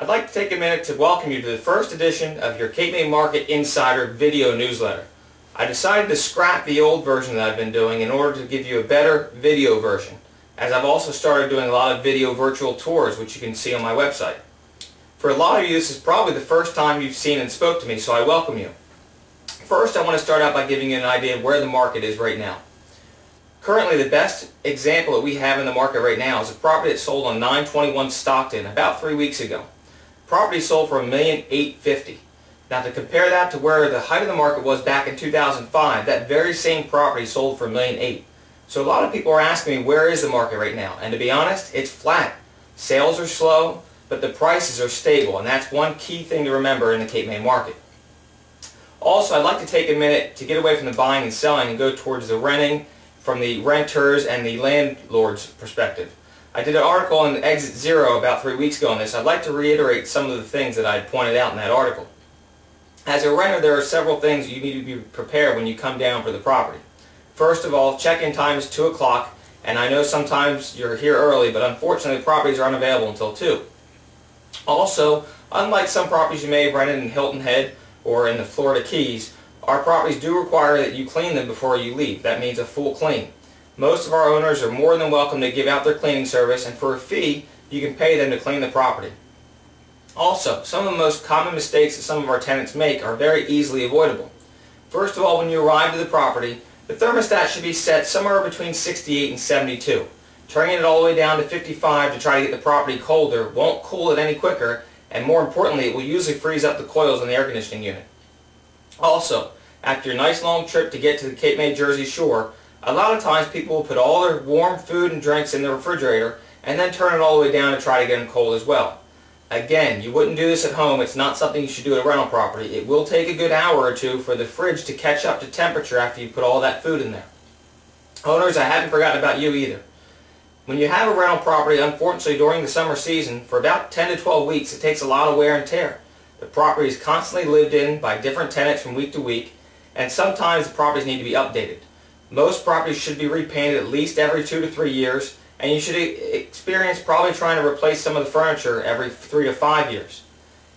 I'd like to take a minute to welcome you to the first edition of your Cape May Market Insider video newsletter. I decided to scrap the old version that I've been doing in order to give you a better video version, as I've also started doing a lot of video virtual tours, which you can see on my website. For a lot of you, this is probably the first time you've seen and spoke to me, so I welcome you. First, I want to start out by giving you an idea of where the market is right now. Currently, the best example that we have in the market right now is a property that sold on 921 Stockton about 3 weeks ago. Property sold for $1,850,000. Now, to compare that to where the height of the market was back in 2005, that very same property sold for $1,800,000. So a lot of people are asking me, where is the market right now? And to be honest, it's flat. Sales are slow, but the prices are stable, and that's one key thing to remember in the Cape May market. Also, I'd like to take a minute to get away from the buying and selling and go towards the renting from the renters and the landlord's perspective. I did an article on Exit Zero about 3 weeks ago on this. I'd like to reiterate some of the things that I pointed out in that article. As a renter, there are several things you need to be prepared when you come down for the property. First of all, check-in time is 2 o'clock, and I know sometimes you're here early, but unfortunately properties are unavailable until 2. Also, unlike some properties you may have rented in Hilton Head or in the Florida Keys, our properties do require that you clean them before you leave. That means a full clean. Most of our owners are more than welcome to give out their cleaning service, and for a fee, you can pay them to clean the property. Also, some of the most common mistakes that some of our tenants make are very easily avoidable. First of all, when you arrive to the property, the thermostat should be set somewhere between 68 and 72. Turning it all the way down to 55 to try to get the property colder won't cool it any quicker, and more importantly, it will usually freeze up the coils on the air conditioning unit. Also, after a nice long trip to get to the Cape May Jersey shore, a lot of times people will put all their warm food and drinks in the refrigerator and then turn it all the way down to try to get them cold as well. Again, you wouldn't do this at home. It's not something you should do at a rental property. It will take a good hour or two for the fridge to catch up to temperature after you put all that food in there. Owners, I haven't forgotten about you either. When you have a rental property, unfortunately during the summer season, for about 10 to 12 weeks, it takes a lot of wear and tear. The property is constantly lived in by different tenants from week to week, and sometimes the properties need to be updated. Most properties should be repainted at least every 2 to 3 years, and you should experience probably trying to replace some of the furniture every 3 to 5 years.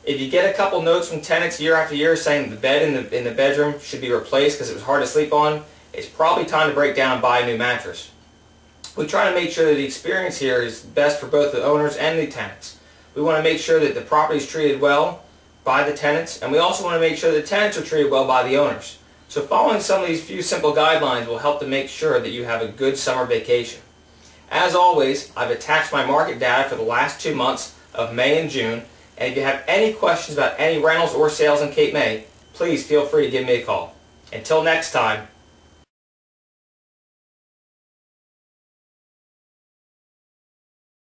If you get a couple notes from tenants year after year saying the bed in the bedroom should be replaced because it was hard to sleep on, it's probably time to break down and buy a new mattress. We try to make sure that the experience here is best for both the owners and the tenants. We want to make sure that the property is treated well by the tenants, and we also want to make sure that the tenants are treated well by the owners. So following some of these few simple guidelines will help to make sure that you have a good summer vacation. As always, I've attached my market data for the last 2 months of May and June, and if you have any questions about any rentals or sales in Cape May, please feel free to give me a call. Until next time,